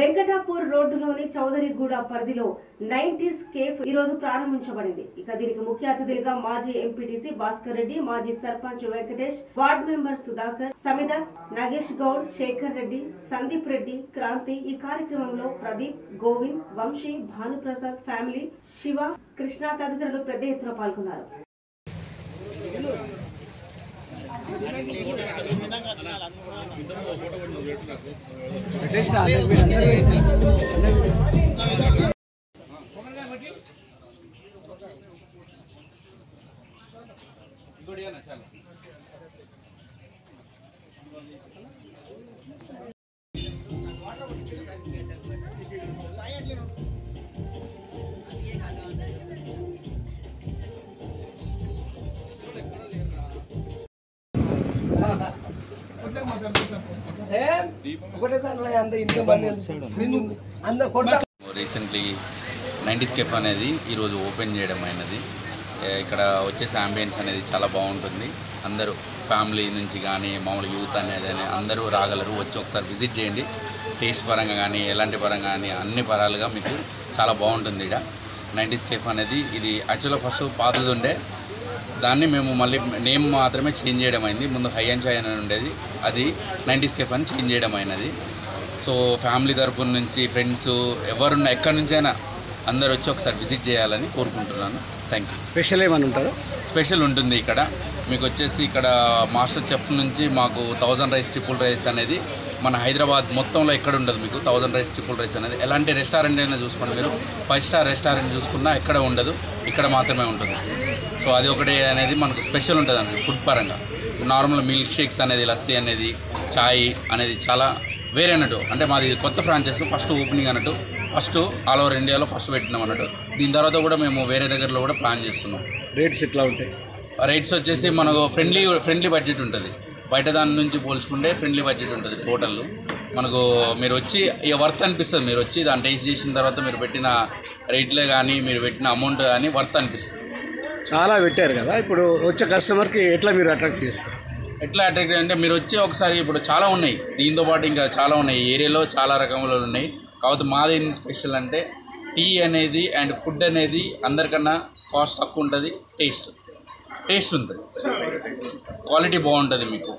వెంకటాపూర్ రోడ్డులోని చౌదరిగూడ పరిధిలో 90s cafe ఈ రోజు ప్రారంభించబడింది. ఇక దీనికి ముఖ్య అతిథులుగా మాజీ ఎంపీటీసీ భాస్కర్ రెడ్డి, మాజీ సర్పంచ్ వెంకటేష్, వార్డు మెంబర్ సుధాకర్, సమిదాస్, నాగేష్ గౌడ్, శేఖర్ రెడ్డి, సందీప్ రెడ్డి, క్రాంతి. ఈ కార్యక్రమంలో ప్రదీప్, గోవింద్, వంశీ, భానుప్రసాద్ ఫ్యామిలీ, శివ, కృష్ణ తదితరులు పెద్ద ఎత్తున పాల్గొన్నారు. రీసెంట్లీ 90s కేఫ్ అనేది ఈరోజు ఓపెన్ చేయడం అయినది. ఇక్కడ వచ్చేసి అంబియన్స్ అనేది చాలా బాగుంటుంది. అందరూ ఫ్యామిలీ నుంచి కానీ మామూలు యూత్ అనేది అందరూ రాగలరు. వచ్చి ఒకసారి విజిట్ చేయండి. టేస్ట్ పరంగా కానీ ఎలాంటి పరంగా కానీ అన్ని పరాలుగా మీకు చాలా బాగుంటుంది. ఇక్కడ 90s కేఫ్ అనేది ఇది యాక్చువల్గా ఫస్ట్ పాతది ఉండే, దాన్ని మేము మళ్ళీ నేమ్ మాత్రమే చేంజ్ చేయడం అయింది. ముందు హై అండ్ చాయ్ అని ఉండేది, అది 90s కేఫ్ అని చేంజ్ చేయడం అయినది. సో ఫ్యామిలీ తరపున నుంచి ఫ్రెండ్స్ ఎవరున్నా ఎక్కడి నుంచైనా అందరూ వచ్చి ఒకసారి విజిట్ చేయాలని కోరుకుంటున్నాను. Thank you. స్పెషల్ ఏమైనా ఉంటుందో? స్పెషల్ ఉంటుంది ఇక్కడ మీకు వచ్చేసి. ఇక్కడ మాస్టర్ చెఫ్ నుంచి మాకు 1000 రైస్ ట్రిపుల్ రైస్ అనేది మన హైదరాబాద్ మొత్తంలో ఎక్కడ ఉండదు. మీకు 1000 రైస్ ట్రిపుల్ రైస్ అనేది ఎలాంటి రెస్టారెంట్ అయినా చూసుకోండి, మీరు 5 స్టార్ రెస్టారెంట్ చూసుకున్నా ఎక్కడ ఉండదు, ఇక్కడ మాత్రమే ఉంటుంది. సో అది ఒకటి అనేది మనకు స్పెషల్ ఉంటుంది అండి ఫుడ్ పరంగా. నార్మల్ మిల్క్ షేక్స్ అనేది, లస్సీ అనేది, చాయ్ అనేది చాలా వేరే అన్నట్టు. అంటే మాది కొత్త ఫ్రాంచైజ్, ఫస్ట్ ఓపెనింగ్ అన్నట్టు. ఫస్ట్ ఆల్ ఓవర్ ఇండియాలో ఫస్ట్ పెట్టినాం అన్నట్టు. దీని తర్వాత కూడా మేము వేరే దగ్గరలో కూడా ప్లాన్ చేస్తున్నాం. రేట్స్ ఎట్లా ఉంటాయి? రేట్స్ వచ్చేసి మనకు ఫ్రెండ్లీ బడ్జెట్ ఉంటుంది. బయట దాని నుంచి పోల్చుకుంటే ఫ్రెండ్లీ బడ్జెట్ ఉంటుంది టోటల్. మనకు మీరు వచ్చి ఇక వర్త్ అనిపిస్తుంది. మీరు వచ్చి దాన్ని టేస్ట్ చేసిన తర్వాత మీరు పెట్టిన రేట్లే కానీ మీరు పెట్టిన అమౌంట్ కానీ వర్త్ అనిపిస్తుంది. చాలా పెట్టారు కదా, ఇప్పుడు వచ్చే కస్టమర్కి ఎట్లా మీరు అట్రాక్ట్ చేస్తారు? ఎట్లా అట్రాక్ట్ అంటే మీరు వచ్చి ఒకసారి, ఇప్పుడు చాలా ఉన్నాయి దీంతో పాటు ఇంకా చాలా ఉన్నాయి. ఏరియాలో చాలా రకములు ఉన్నాయి. కాబట్టి మాది స్పెషల్ అంటే టీ అనేది అండ్ ఫుడ్ అనేది అందరికన్నా కాస్ట్ తక్కువ ఉంటుంది, టేస్ట్ ఉంటుంది, క్వాలిటీ బాగుంటుంది మీకు.